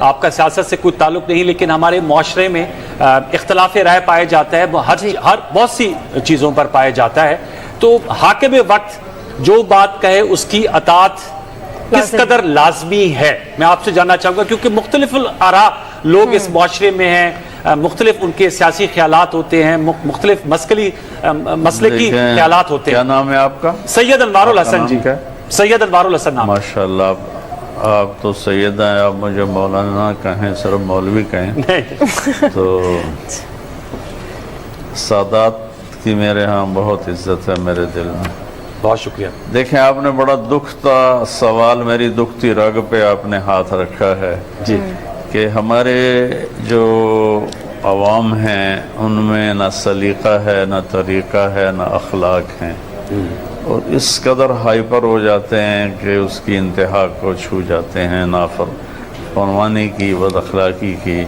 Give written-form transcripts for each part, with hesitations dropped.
آپ کا سیاست سے کوئی تعلق نہیں، لیکن ہمارے معاشرے میں اختلاف رائے پایا جاتا ہے، ہر بہت سی چیزوں پر پایا جاتا ہے، تو حاکم وقت جو بات کہے اس کی اطاعت کس قدر لازمی ہے، میں آپ سے جاننا چاہوں گا، کیونکہ مختلف آراء لوگ اس معاشرے میں ہیں، مختلف ان کے سیاسی خیالات ہوتے ہیں، مختلف مسلکی خیالات ہوتے ہیں۔ کیا نام ہے آپ کا؟ سید انوار الحسن جی، سید انوار الحسن نام۔ ماشاءاللہ، آپ تو سید ہیں، آپ مجھے مولانا کہیں، صرف مولوی کہیں، تو سادات کی میرے ہاں بہت عزت ہے میرے دل میں۔ بہت شکریہ۔ دیکھیں، آپ نے بڑا دکھتا سوال میری دکھتی رگ پہ آپ نے ہاتھ رکھا ہے جی، کہ ہمارے جو عوام ہیں ان میں نہ سلیقہ ہے، نہ طریقہ ہے، نہ اخلاق ہیں، اور اس قدر ہائپر ہو جاتے ہیں کہ اس کی انتہا کو چھو جاتے ہیں، نافرمانی کی، بد اخلاقی کی۔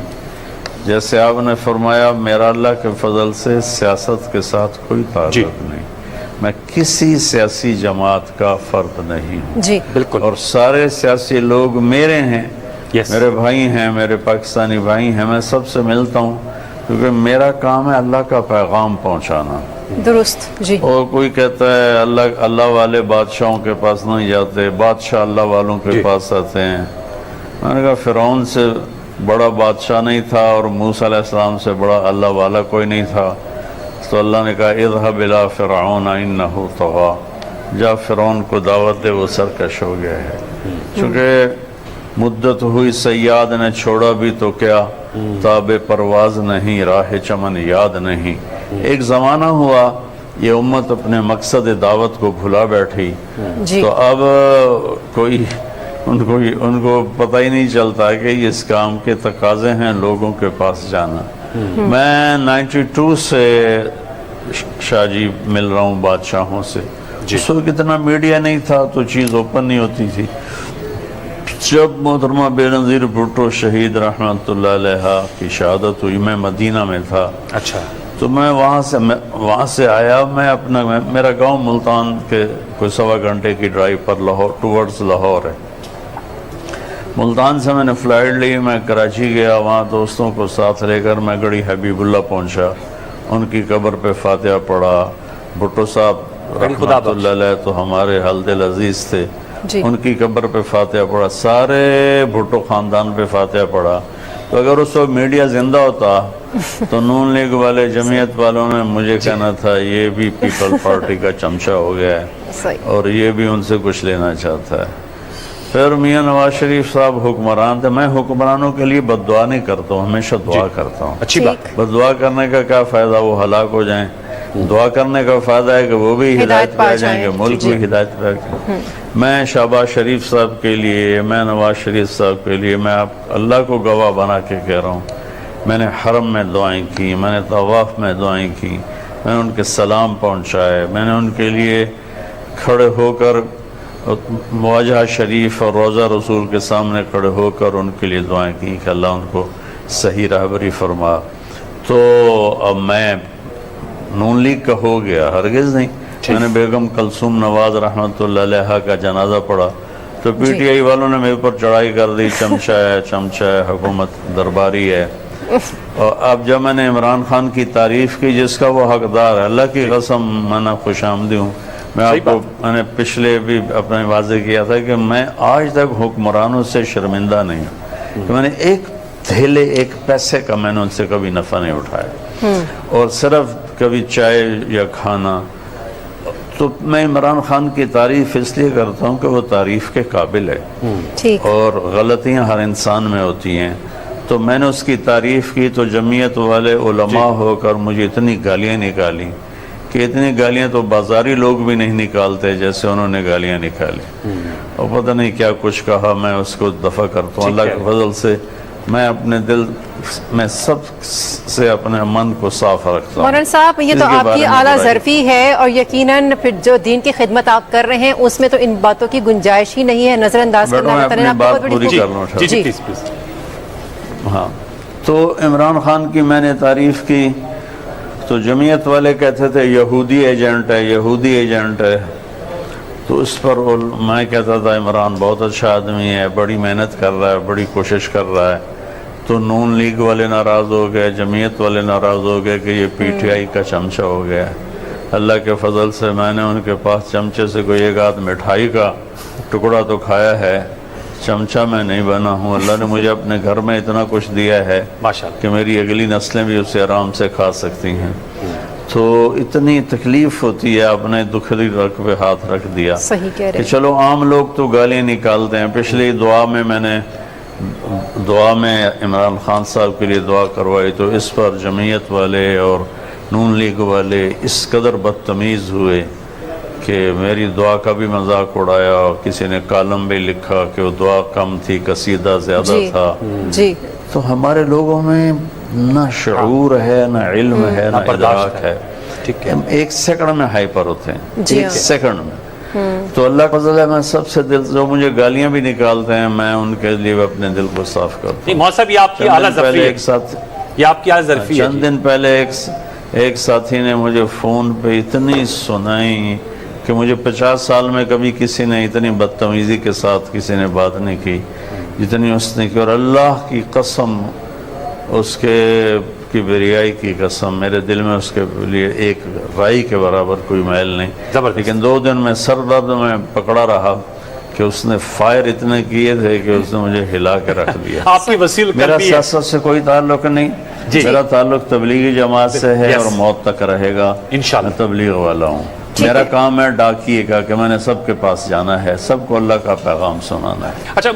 جیسے آپ نے فرمایا، میرا اللہ کے فضل سے سیاست کے ساتھ کوئی تعلق نہیں، میں کسی سیاسی جماعت کا فرد نہیں ہوں، جی بالکل، اور سارے سیاسی لوگ میرے ہیں، میرے بھائی ہیں، میرے پاکستانی بھائی ہیں، میں سب سے ملتا ہوں، کیونکہ میرا کام ہے اللہ کا پیغام پہنچانا۔ درست جی۔ اور کوئی کہتا ہے اللہ والے بادشاہوں کے پاس نہیں جاتے، بادشاہ اللہ والوں کے پاس آتے ہیں۔ میں نے کہا فرعون سے بڑا بادشاہ نہیں تھا اور موسیٰ علیہ السلام سے بڑا اللہ والا کوئی نہیں تھا، تو اللہ نے کہا اذهب الى فرعون انه طغى، جا فرعون کو دعوت دے، وہ سرکش ہو گیا ہے۔ چونکہ مدت ہوئی سیاد نے چھوڑا بھی تو کیا، تاب پرواز نہیں، راہ چمن یاد نہیں۔ ایک زمانہ ہوا یہ امت اپنے مقصد دعوت کو بھلا بیٹھی، تو اب کوئی ان کو پتہ ہی نہیں چلتا کہ اس کام کے تقاضے ہیں لوگوں کے پاس جانا۔ میں 92 سے شاہ جی مل رہا ہوں بادشاہوں سے، اس وقت اتنا میڈیا نہیں تھا تو چیز اوپن نہیں ہوتی تھی۔ جب محترمہ بے نظیر بھٹو شہید رحمت اللہ علیہ کی شہادت ہوئی، میں مدینہ میں تھا، اچھا، تو میں وہاں سے آیا، میرا گاؤں ملتان کے کوئی 1.25 گھنٹے کی ڈرائیو پر ٹورڈز لاہور ہے۔ ملتان سے میں نے فلائٹ لی، میں کراچی گیا، وہاں دوستوں کو ساتھ لے کر میں گڑی حبیب اللہ پہنچا، ان کی قبر پہ فاتحہ پڑھا۔ بھٹو صاحب رحمت اللہ علیہ تو ہمارے حل دل عزیز تھے، ان کی قبر پہ فاتحہ پڑھا، سارے بھٹو خاندان پہ فاتحہ پڑھا۔ تو اگر اس وقت میڈیا زندہ ہوتا تو نون لیگ والے، جمعیت والوں نے مجھے کہنا تھا یہ بھی پیپل پارٹی کا چمچہ ہو گیا ہے اور یہ بھی ان سے کچھ لینا چاہتا ہے۔ پھر میاں نواز شریف صاحب حکمران تھے، میں حکمرانوں کے لیے بد دعا نہیں کرتا ہوں، ہمیشہ دعا کرتا ہوں۔ اچھی بات۔ بد دعا کرنے کا کیا فائدہ، وہ ہلاک ہو جائیں، دعا کرنے کا فائدہ ہے کہ وہ بھی ہدایت پہ آ جائیں گے، ملک بھی ہدایت پہ آ جائیں۔ میں شہباز شریف صاحب کے لیے، میں نواز شریف صاحب کے لیے، میں اللہ کو گواہ بنا کے کہہ رہا ہوں، میں نے حرم میں دعائیں کی، میں نے طواف میں دعائیں کی، میں نے ان کے سلام پہنچائے، میں نے ان کے لیے کھڑے ہو کر مواجہ شریف اور روضہ رسول کے سامنے کھڑے ہو کر ان کے لیے دعائیں کی کہ اللہ ان کو صحیح رہبری فرما۔ تو اب میں نون لیگ کا ہو گیا، ہرگز نہیں۔ میں نے بیگم کلثوم نواز رحمت اللہ علیہ کا جنازہ پڑھا تو پی ٹی آئی والوں نے میرے پر چڑھائی کر دی، چمچہ ہے، حکومت درباری ہے۔ اور اب جب میں نے عمران خان کی تعریف کی جس کا وہ حقدار ہے، اللہ کی قسم میں نے خوش آمدی ہوں۔ میں آپ کو میں نے پچھلے بھی اپنے واضح کیا تھا کہ میں آج تک حکمرانوں سے شرمندہ نہیں ہوں کہ میں نے ایک تھیلے ایک پیسے کا میں نے ان سے کبھی نفع نہیں اٹھایا، اور صرف کبھی چائے یا کھانا۔ تو میں عمران خان کی تعریف اس لیے کرتا ہوں کہ وہ تعریف کے قابل ہے، اور غلطیاں ہر انسان میں ہوتی ہیں۔ تو میں نے اس کی تعریف کی تو جمعیت والے علماء ہو کر مجھے اتنی گالیاں نکالی کہ اتنی گالیاں تو بازاری لوگ بھی نہیں نکالتے جیسے انہوں نے گالیاں نکالی، اور پتہ نہیں کیا کچھ کہا۔ میں اس کو دفع کرتا ہوں اللہ کے فضل سے، میں اپنے دل میں سب سے اپنے من کو صاف رکھتا ہوں۔ مولانا صاحب، یہ تو آپ کی اعلیٰ ظرفی ہے، اور یقیناً پھر جو دین کی خدمت آپ کر رہے ہیں اس میں تو ان باتوں کی گنجائش ہی نہیں ہے، نظر انداز کرنا۔ میں اپنی بات پوری کر لوں۔ ہاں، تو عمران خان کی میں نے تعریف کی تو جمعیت والے کہتے تھے یہودی ایجنٹ ہے، یہودی ایجنٹ ہے۔ تو اس پر میں کہتا تھا عمران بہت اچھا آدمی ہے، بڑی محنت کر رہا ہے، بڑی کوشش کر رہا ہے. تو نون لیگ والے ناراض ہو گئے، جمعیت والے ناراض ہو گئے کہ یہ پی ٹی آئی کا چمچہ ہو گیا ہے. اللہ کے فضل سے میں نے ان کے پاس چمچے سے کوئی ایک آدھ مٹھائی کا ٹکڑا تو کھایا ہے، چمچہ میں نہیں بنا ہوں. اللہ نے مجھے اپنے گھر میں اتنا کچھ دیا ہے ماشاءاللہ کہ میری اگلی نسلیں بھی اسے آرام سے کھا سکتی ہیں. تو اتنی تکلیف ہوتی ہے، اپنے دکھری رگ پہ ہاتھ رکھ دیا صحیح کہہ رہے کہ ہیں. چلو عام لوگ تو گالیاں نکالتے ہیں. پچھلی دعا میں میں نے دعا میں عمران خان صاحب کے لیے دعا کروائی تو اس پر جمعیت والے اور نون لیگ والے اس قدر بدتمیز ہوئے کہ میری دعا کا بھی مذاق اڑایا، اور کسی نے کالم بھی لکھا کہ وہ دعا کم تھی، قصیدہ زیادہ تھا. جی تو ہمارے لوگوں میں نہ شعور ہے، نہ علم ہے، نہ ادراک ہے. ٹھیک ہے. ہم ایک سیکنڈ میں ہائپر ہوتے ہیں، جی ایک سیکنڈ میں. تو اللہ کا فضل ہے، میں سب سے دل جو مجھے گالیاں بھی نکالتے ہیں میں ان کے لیے اپنے دل کو صاف کرتا نہیں ہوں. مول صاحب، یہ آپ کی اعلیٰ ظرفی ہے، ایک ساتھ یہ آپ کی اعلیٰ ظرفی ہے. چند دن پہلے ایک ساتھی نے مجھے فون پہ اتنی سنائی کہ مجھے 50 سال میں کبھی کسی نے اتنی بدتمیزی کے ساتھ کسی نے بات نہیں کی جتنی اس نے کی. اور اللہ کی قسم، اس کے کی بریائی کی قسم، میرے دل میں اس کے لیے ایک رائی کے برابر کوئی میل نہیں. زبردست. لیکن 2 دن میں سر درد میں پکڑا رہا کہ اس نے فائر اتنے کیے تھے کہ اس نے مجھے ہلا کے رکھ دیا. آپ کی وسیل میرا قلبی ہے. سیاست سے کوئی تعلق نہیں، میرا تعلق تبلیغی جماعت سے ہے اور موت تک رہے گا. انشاءاللہ. میں تبلیغ والا ہوں. میرا کام ہے ڈاکیے کا کہ میں نے سب کے پاس جانا ہے، سب کو اللہ کا پیغام سنانا ہے. اچھا